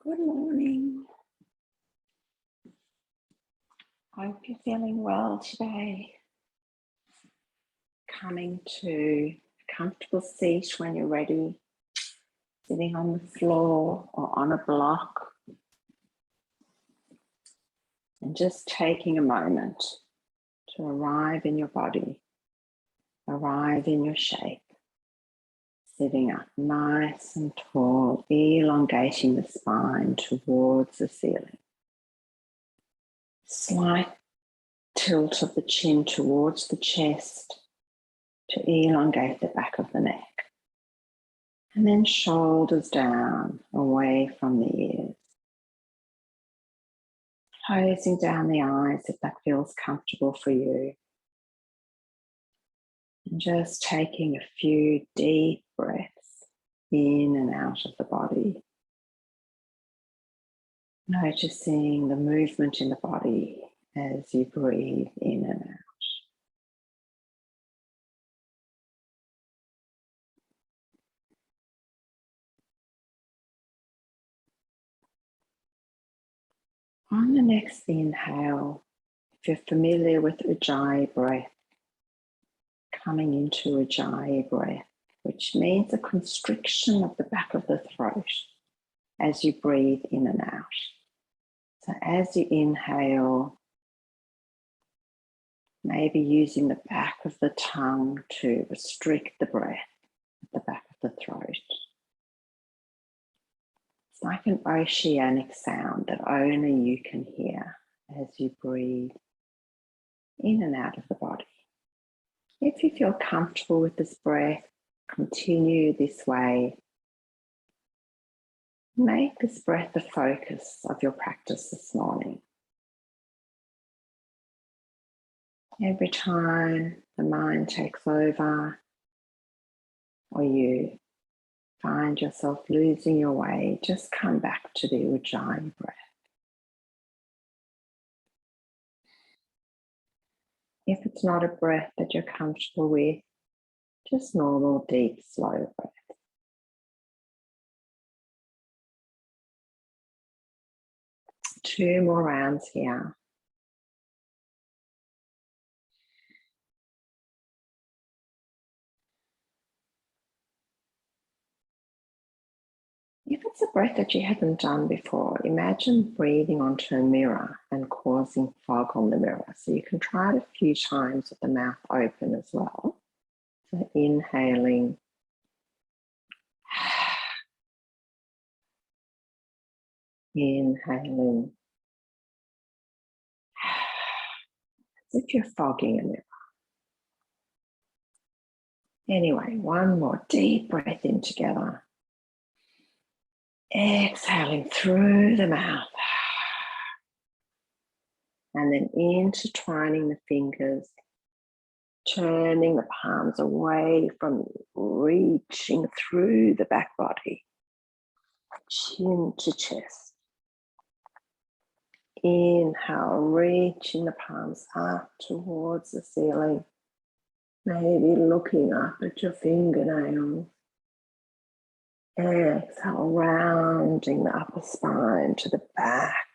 Good morning. Hope you're feeling well today. Coming to a comfortable seat when you're ready, sitting on the floor or on a block, and just taking a moment to arrive in your body, arrive in your shape, sitting up nice and tall, elongating the spine towards the ceiling. Slight tilt of the chin towards the chest to elongate the back of the neck. And then shoulders down, away from the ears. Closing down the eyes if that feels comfortable for you. And just taking a few deep breaths in and out of the body. Noticing the movement in the body as you breathe in and out. On the next inhale, if you're familiar with Ujjayi breath, coming into Ujjayi breath, which means a constriction of the back of the throat as you breathe in and out. So as you inhale, maybe using the back of the tongue to restrict the breath at the back of the throat. It's like an oceanic sound that only you can hear as you breathe in and out of the body. If you feel comfortable with this breath, continue this way. Make this breath the focus of your practice this morning. Every time the mind takes over or you find yourself losing your way, just come back to the Ujjayi breath. If it's not a breath that you're comfortable with, just normal, deep, slow breath. Two more rounds here. If it's a breath that you haven't done before, imagine breathing onto a mirror and causing fog on the mirror. So you can try it a few times with the mouth open as well. So inhaling. Inhaling. As if you're fogging a mirror. Anyway, one more deep breath in together. Exhaling through the mouth. And then intertwining the fingers, turning the palms away from you, reaching through the back body, chin to chest. Inhale, reaching the palms up towards the ceiling, maybe looking up at your fingernails. Exhale, rounding the upper spine to the back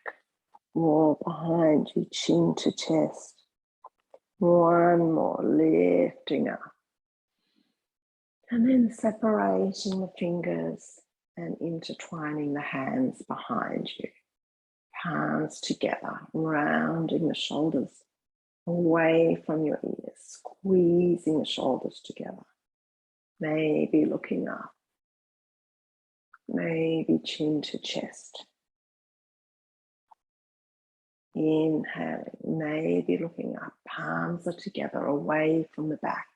wall behind you, chin to chest. One more, lifting up. And then separating the fingers and intertwining the hands behind you. Palms together, rounding the shoulders away from your ears, squeezing the shoulders together. Maybe looking up. Maybe chin to chest. Inhaling, maybe looking up. Palms are together, away from the back.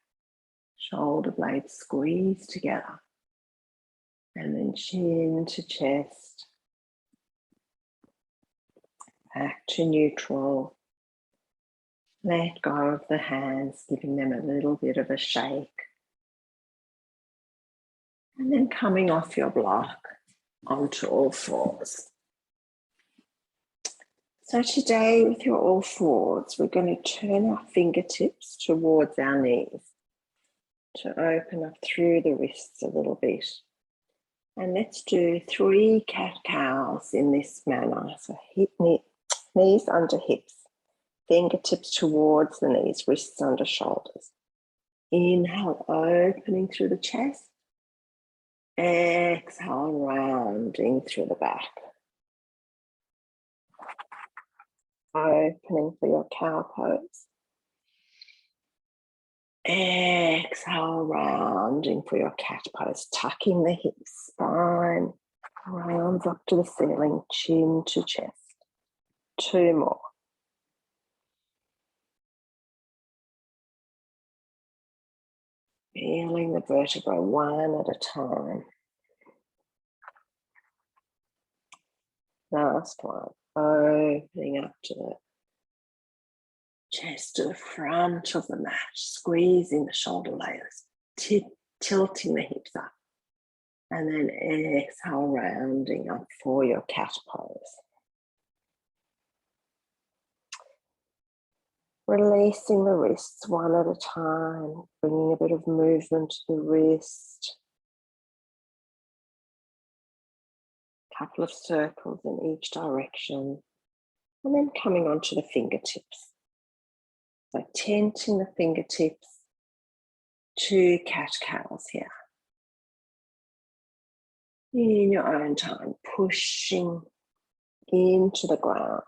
Shoulder blades squeeze together. And then chin to chest. Back to neutral. Let go of the hands, giving them a little bit of a shake. And then coming off your block onto all fours. So today with your all fours, we're going to turn our fingertips towards our knees to open up through the wrists a little bit. And let's do 3 cat-cows in this manner. So knees under hips, fingertips towards the knees, wrists under shoulders. Inhale, opening through the chest. Exhale, rounding through the back. Opening for your cow pose. Exhale, rounding for your cat pose. Tucking the hips, spine rounds up to the ceiling, chin to chest. 2 more. Feeling the vertebra one at a time. Last one. Opening up to the chest, to the front of the mat, squeezing the shoulder layers, tilting the hips up. And then exhale, rounding up for your cat pose. Releasing the wrists one at a time, bringing a bit of movement to the wrist. Couple of circles in each direction. And then coming onto the fingertips. So tenting the fingertips, 2 cat-cows here. In your own time, pushing into the ground.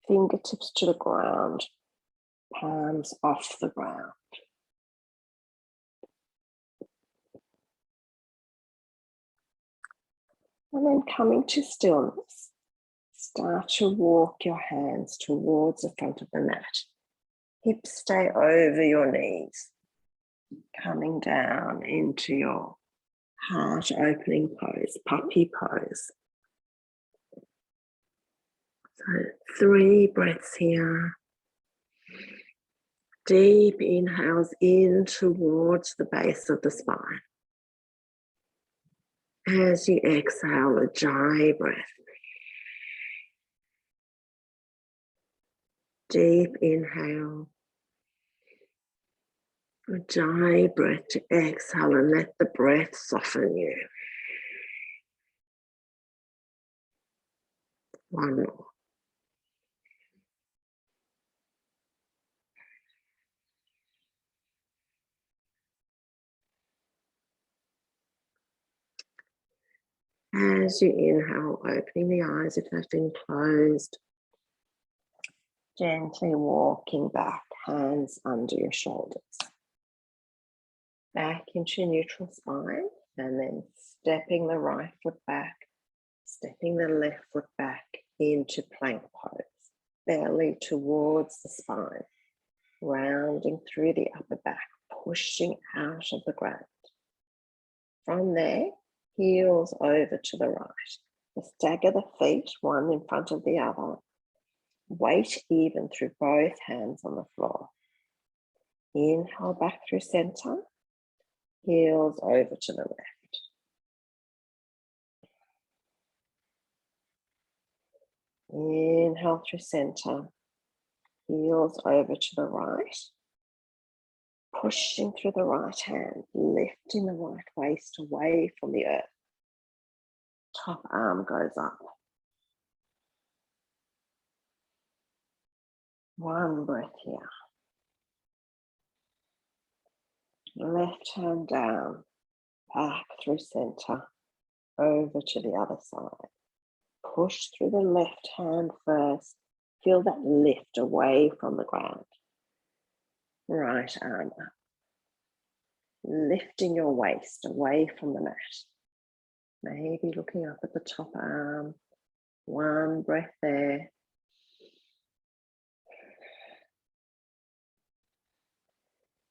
Fingertips to the ground, palms off the ground. And then coming to stillness, start to walk your hands towards the front of the mat. Hips stay over your knees, coming down into your heart opening pose, puppy pose. So 3 breaths here. Deep inhales in towards the base of the spine. As you exhale, a jai breath. Deep inhale. A jai breath to exhale and let the breath soften you. One more. As you inhale, opening the eyes if they've been closed. Gently walking back, hands under your shoulders. Back into your neutral spine, and then stepping the right foot back, stepping the left foot back into plank pose. Belly towards the spine, rounding through the upper back, pushing out of the ground. From there, heels over to the right. Stagger the feet, one in front of the other. Weight even through both hands on the floor. Inhale back through center. Heels over to the left. Inhale through center. Heels over to the right. Pushing through the right hand, lifting the right waist away from the earth. Top arm goes up. One breath here. Left hand down, back through center, over to the other side. Push through the left hand first. Feel that lift away from the ground. Right arm up. Lifting your waist away from the mat. Maybe looking up at the top arm. One breath there.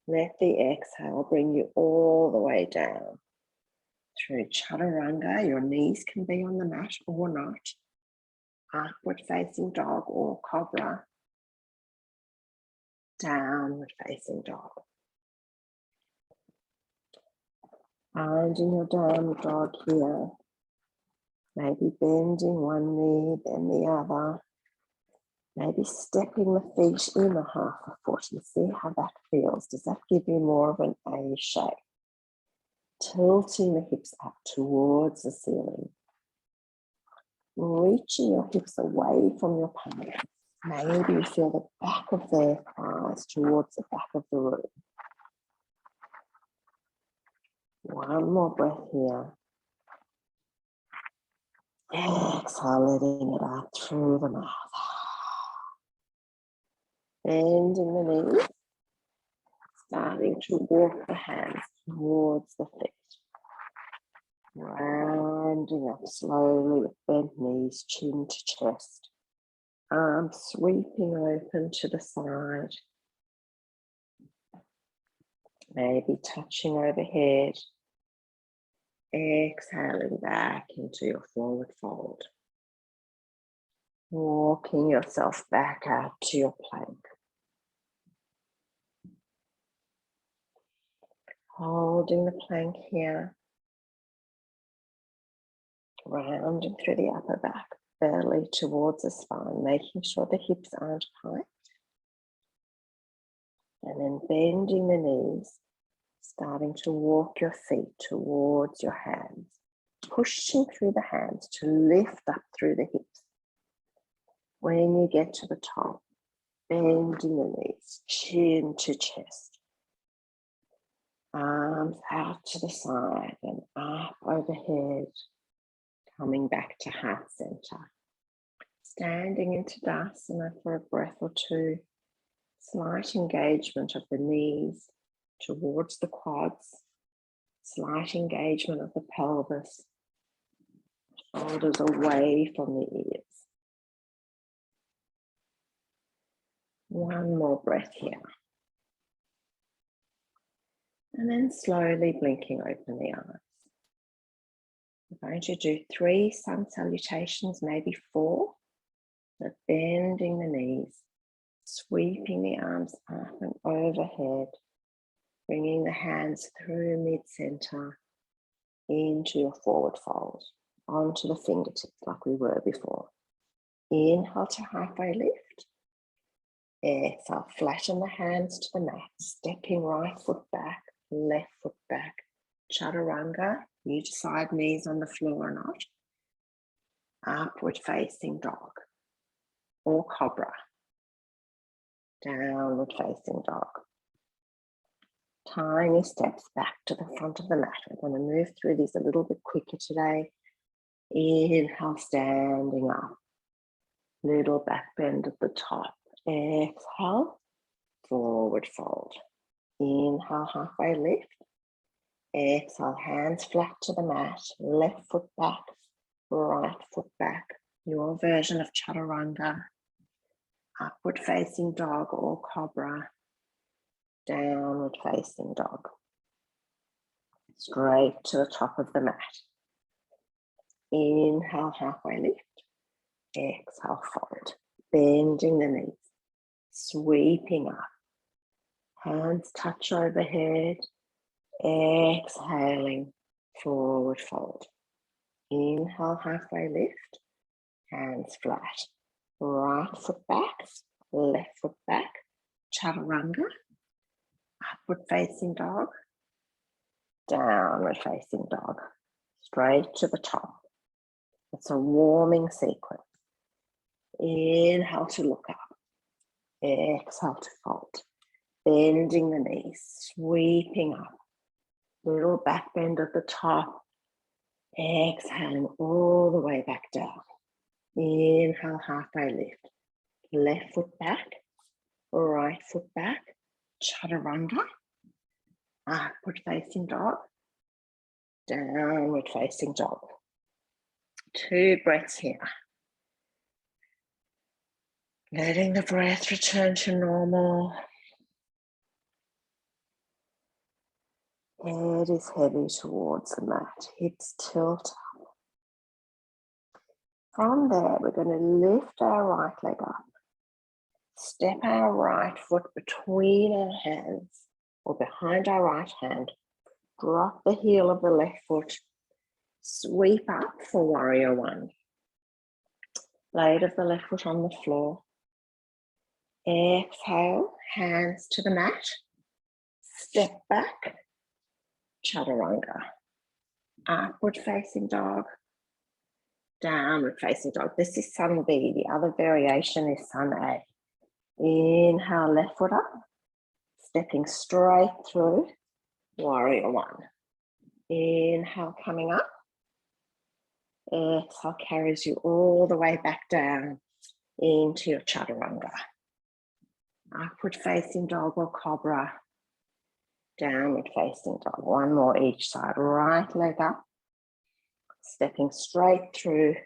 Let the exhale bring you all the way down. Through chaturanga, your knees can be on the mat or not. Upward facing dog or cobra. Downward facing dog. Finding your downward dog here. Maybe bending one knee, then the other. Maybe stepping the feet in a half a foot and see how that feels. Does that give you more of an A shape? tilting the hips up towards the ceiling, reaching your hips away from your palms. Maybe you feel the back of their thighs towards the back of the room. One more breath here. Exhale, letting it out through the mouth. Bending the knees, starting to walk the hands towards the feet. Rounding up slowly with bent knees, chin to chest. Arms sweeping open to the side. Maybe touching overhead. Exhaling back into your forward fold. Walking yourself back out to your plank. Holding the plank here. Rounding through the upper back, belly towards the spine, making sure the hips aren't tight. And then bending the knees, starting to walk your feet towards your hands, pushing through the hands to lift up through the hips. When you get to the top, bending the knees, chin to chest. Arms out to the side and up overhead, coming back to heart center. Standing into Dasana for a breath or two. Slight engagement of the knees towards the quads. Slight engagement of the pelvis. Shoulders away from the ears. One more breath here. And then slowly blinking open the eyes. We're going to do 3 sun salutations, maybe 4. So bending the knees, sweeping the arms up and overhead, bringing the hands through mid-center into your forward fold, onto the fingertips like we were before. Inhale to halfway lift. Exhale, flatten the hands to the mat, stepping right foot back, left foot back. Chaturanga, you decide knees on the floor or not. Upward facing dog or cobra. Downward facing dog. Tiny steps back to the front of the mat. We're going to move through these a little bit quicker today. Inhale, standing up. Little back bend at the top. Exhale, forward fold. Inhale, halfway lift. Exhale, hands flat to the mat. Left foot back, right foot back. Your version of chaturanga. Upward facing dog or cobra. Downward facing dog. Straight to the top of the mat. Inhale, halfway lift. Exhale, fold. Bending the knees. Sweeping up. Hands touch overhead. Exhaling, forward fold. Inhale, halfway lift. Hands flat. Right foot back, left foot back. Chaturanga. Upward facing dog. Downward facing dog. Straight to the top. It's a warming sequence. Inhale to look up. Exhale to fold. Bending the knees, sweeping up. Little back bend at the top. Exhaling all the way back down. Inhale, halfway lift. Left foot back, right foot back. Chaturanga. Upward facing dog. Downward facing dog. 2 breaths here. Letting the breath return to normal. Head is heavy towards the mat. Hips tilt up. From there, we're going to lift our right leg up. Step our right foot between our hands or behind our right hand. Drop the heel of the left foot. Sweep up for warrior 1. Blade of the left foot on the floor. Exhale, hands to the mat. Step back. chaturanga. Upward facing dog, downward facing dog. This is sun B. The other variation is sun A. Inhale, left foot up, stepping straight through, warrior one. Inhale, coming up. Exhale carries you all the way back down into your chaturanga. Upward facing dog or cobra. Downward facing dog. One more each side. Right leg up. Stepping straight through,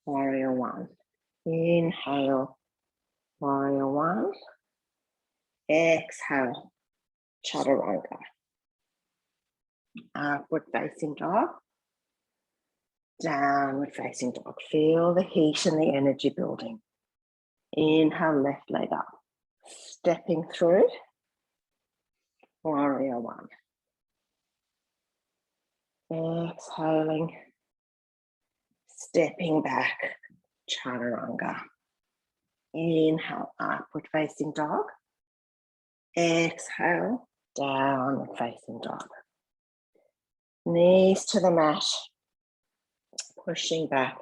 warrior one. Inhale, warrior one. Exhale, chaturanga. Upward facing dog. Downward facing dog. Feel the heat and the energy building. Inhale, left leg up. Stepping through, warrior one. Exhaling, stepping back, chaturanga. Inhale, upward facing dog. Exhale, downward facing dog. Knees to the mat, pushing back,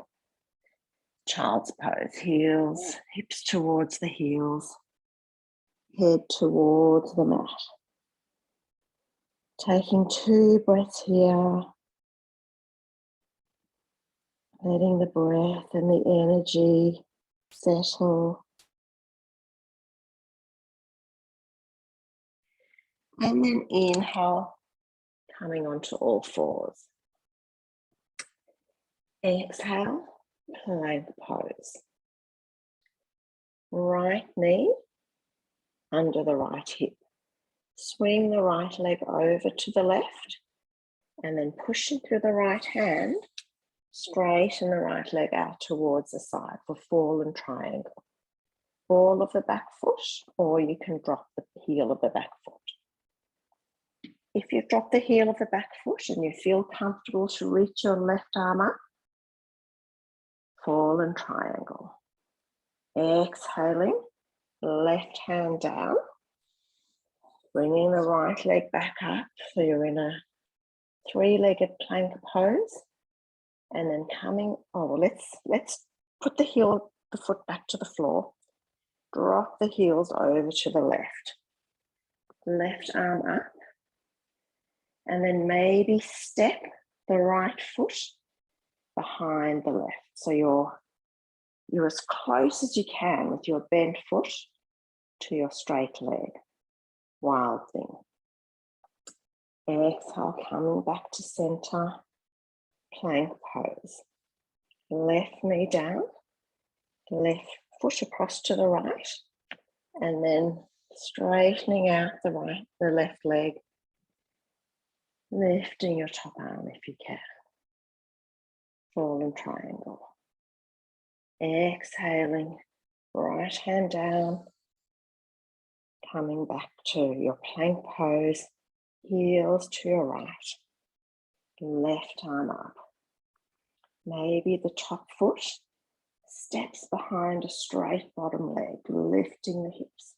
child's pose. Heels, hips towards the heels, head towards the mat. Taking 2 breaths here, letting the breath and the energy settle. And then inhale, coming onto all fours. Exhale, plank pose. Right knee under the right hip. Swing the right leg over to the left and then pushing through the right hand, straighten the right leg out towards the side for fallen triangle. Ball of the back foot, or you can drop the heel of the back foot. If you drop the heel of the back foot and you feel comfortable to reach your left arm up, fallen triangle. Exhaling, left hand down, bringing the right leg back up so you're in a 3-legged plank pose, and then coming, let's put the foot back to the floor, drop the heels over to the left arm up, and then maybe step the right foot behind the left. So you're as close as you can with your bent foot to your straight leg. Wild thing. Exhale, coming back to center, plank pose. Left knee down, left foot across to the right, and then straightening out the left leg, lifting your top arm if you can. Fallen triangle. Exhaling, right hand down, coming back to your plank pose, heels to your right, left arm up. Maybe the top foot steps behind a straight bottom leg, lifting the hips.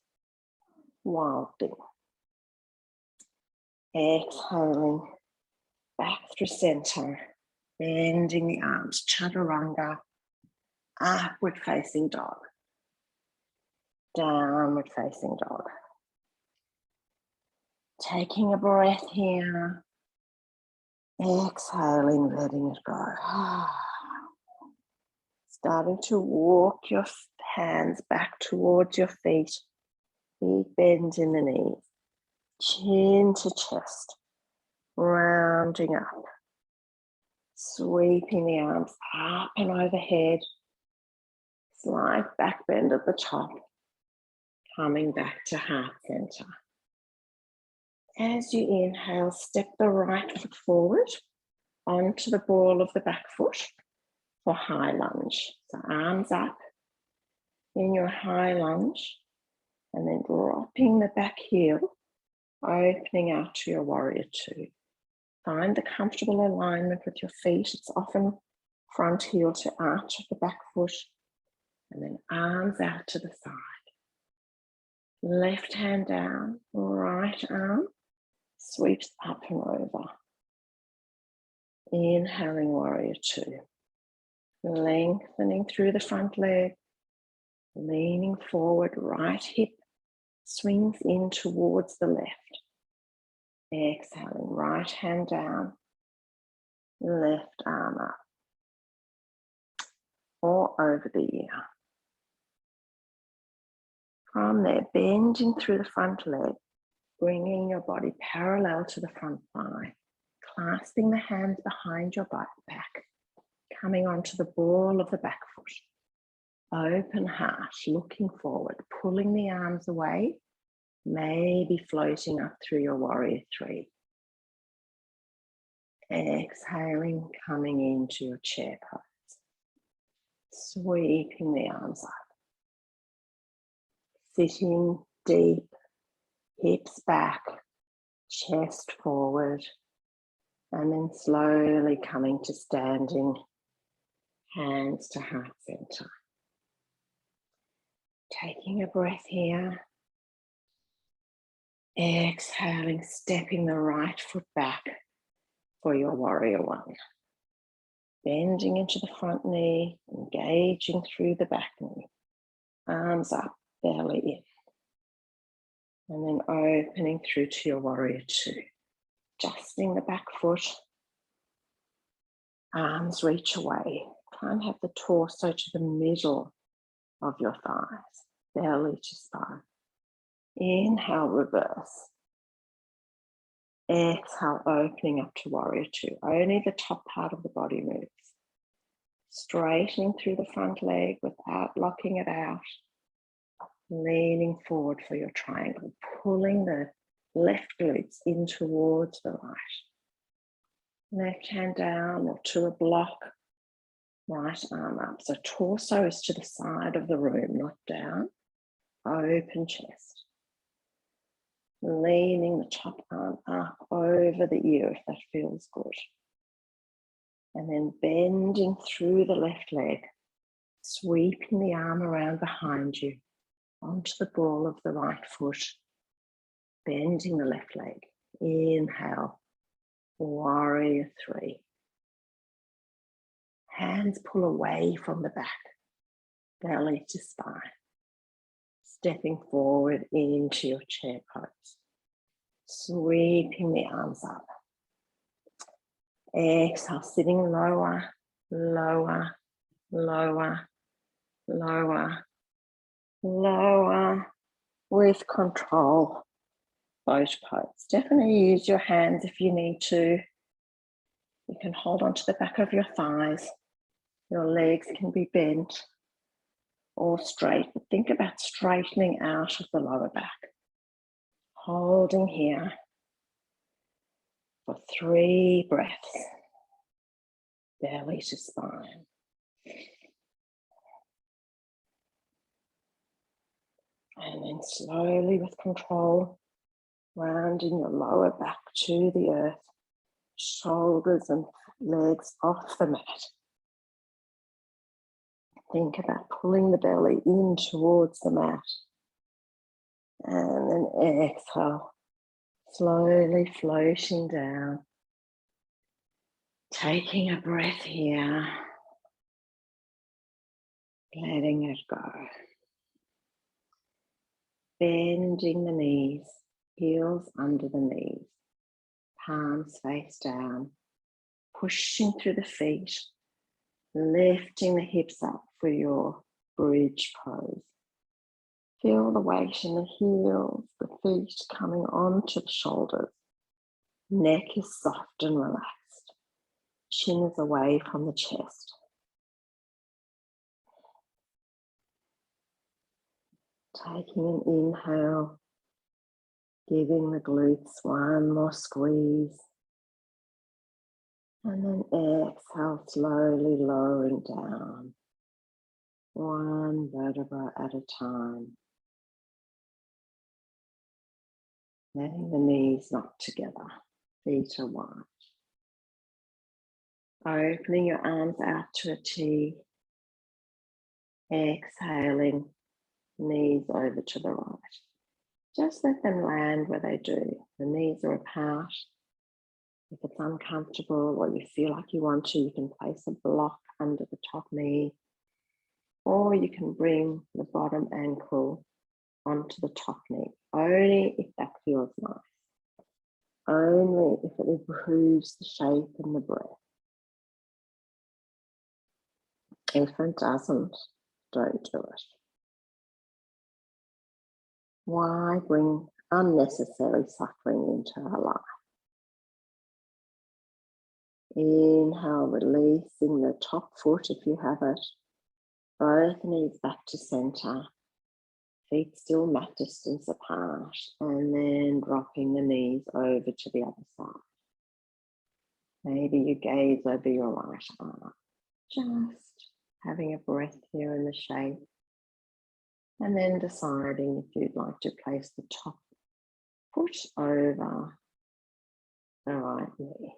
Wild thing. Exhaling, back through center, bending the arms, chaturanga, upward facing dog, downward facing dog. Taking a breath here, exhaling, letting it go. Starting to walk your hands back towards your feet, big bends in the knees, chin to chest, rounding up, sweeping the arms up and overhead, slight back bend at the top, coming back to heart center. As you inhale, step the right foot forward onto the ball of the back foot for high lunge. So arms up in your high lunge and then dropping the back heel, opening out to your warrior two. Find the comfortable alignment with your feet. It's often front heel to arch of the back foot and then arms out to the side. Left hand down, right arm sweeps up and over. Inhaling warrior two. Lengthening through the front leg. Leaning forward, right hip swings in towards the left. Exhaling, right hand down. Left arm up. Or over the ear. From there, bending through the front leg, bringing your body parallel to the front thigh, clasping the hands behind your back, coming onto the ball of the back foot. Open heart, looking forward, pulling the arms away, maybe floating up through your warrior three. Exhaling, coming into your chair pose. Sweeping the arms up. Sitting deep, hips back, chest forward, and then slowly coming to standing, hands to heart center. Taking a breath here. Exhaling, stepping the right foot back for your warrior one. Bending into the front knee, engaging through the back knee. Arms up, belly in. And then opening through to your warrior two. Adjusting the back foot. Arms reach away. Try and have the torso to the middle of your thighs. Belly to spine. Inhale, reverse. Exhale, opening up to warrior two. Only the top part of the body moves. Straightening through the front leg without locking it out. Leaning forward for your triangle. Pulling the left glutes in towards the right. Left hand down or to a block. Right arm up. So torso is to the side of the room, not down. Open chest. Leaning the top arm up over the ear if that feels good. And then bending through the left leg, sweeping the arm around behind you onto the ball of the right foot, bending the left leg. Inhale, warrior three. Hands pull away from the back, belly to spine. Stepping forward into your chair pose. Sweeping the arms up. Exhale, sitting lower, lower, lower, lower, lower with control. Boat pose. Definitely use your hands if you need to. You can hold onto the back of your thighs. Your legs can be bent or straight. Think about straightening out of the lower back. Holding here for 3 breaths. Belly to spine. And then slowly with control, rounding your lower back to the earth, shoulders and legs off the mat. Think about pulling the belly in towards the mat. And then exhale, slowly floating down. Taking a breath here, letting it go. Bending the knees, heels under the knees, palms face down, pushing through the feet, lifting the hips up for your bridge pose. Feel the weight in the heels, the feet coming onto the shoulders. Neck is soft and relaxed. Chin is away from the chest. Taking an inhale, giving the glutes one more squeeze. And then exhale, slowly lowering down, one vertebra at a time. Letting the knees knock together, feet are wide. Opening your arms out to a T. Exhaling, knees over to the right. Just let them land where they do. The knees are apart. If it's uncomfortable or you feel like you want to, you can place a block under the top knee, or you can bring the bottom ankle onto the top knee, only if that feels nice, only if it improves the shape and the breath. If it doesn't, don't do it. Why bring unnecessary suffering into our life? Inhale, releasing the top foot if you have it. Both knees back to center. Feet still mat distance apart. And then dropping the knees over to the other side. Maybe you gaze over your right arm. Just having a breath here in the shape. And then deciding if you'd like to place the top foot over the right knee.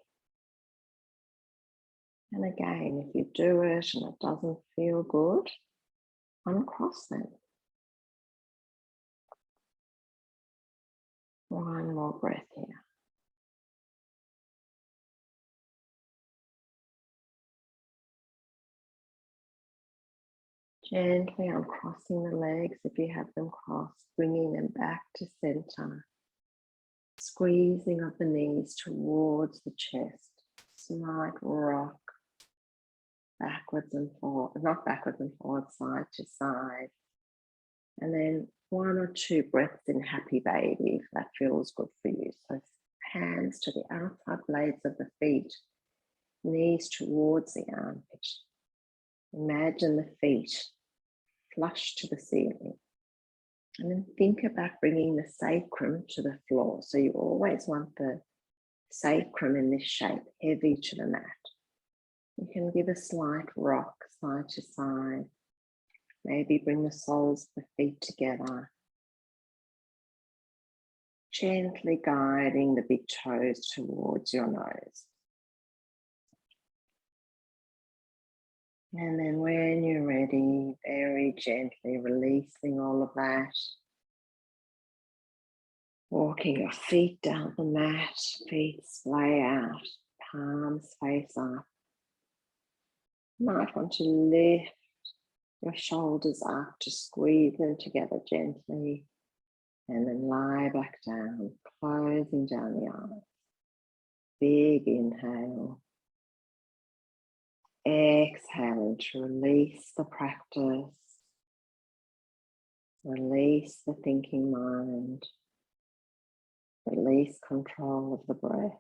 And again, if you do it and it doesn't feel good, uncross them. One more breath here. Gently uncrossing the legs if you have them crossed, bringing them back to center. Squeezing up the knees towards the chest. Slight rock. Backwards and forward, not backwards and forward, side to side. And then 1 or 2 breaths in happy baby if that feels good for you. So hands to the outside blades of the feet, knees towards the armpit. Imagine the feet flush to the ceiling. And then think about bringing the sacrum to the floor. So you always want the sacrum in this shape, heavy to the mat. You can give a slight rock side to side. Maybe bring the soles of the feet together. Gently guiding the big toes towards your nose. And then when you're ready, very gently releasing all of that. Walking your feet down the mat, feet splay out, palms face up. You might want to lift your shoulders up to squeeze them together gently. And then lie back down, closing down the eyes. Big inhale. Exhaling to release the practice. Release the thinking mind. Release control of the breath.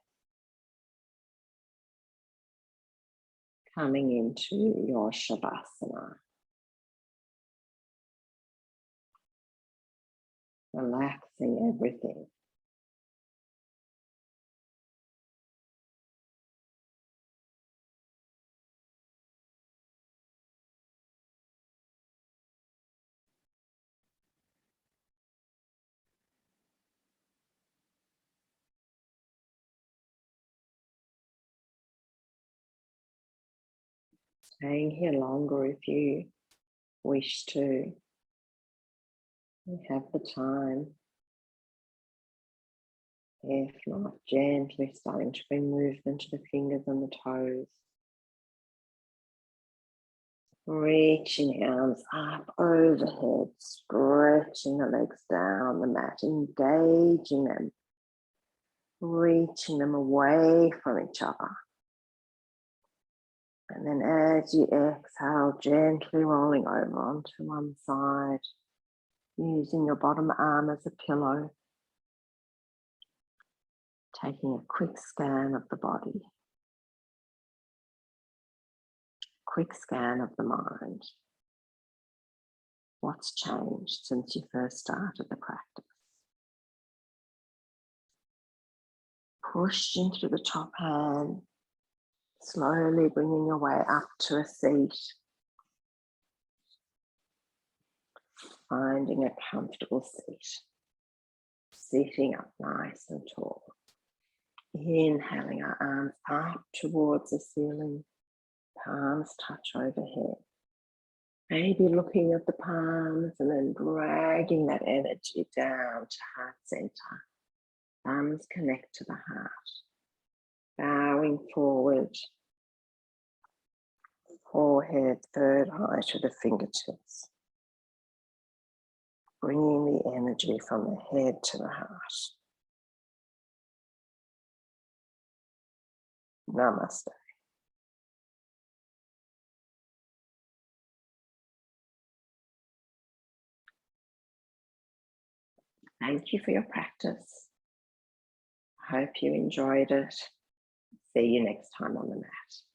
Coming into your Shavasana. Relaxing everything. Staying here longer if you wish to. You have the time. If not, gently starting to bring movement to the fingers and the toes. Reaching the arms up overhead, stretching the legs down the mat, engaging them, reaching them away from each other. And then as you exhale, gently rolling over onto one side, using your bottom arm as a pillow. Taking a quick scan of the body. Quick scan of the mind. What's changed since you first started the practice? Push into the top hand, slowly bringing your way up to a seat. Finding a comfortable seat. Sitting up nice and tall. Inhaling our arms up towards the ceiling. Palms touch overhead. Maybe looking at the palms and then dragging that energy down to heart center. Thumbs connect to the heart. Looking forward, forehead, third eye to the fingertips. Bringing the energy from the head to the heart. Namaste. Thank you for your practice. I hope you enjoyed it. See you next time on the mat.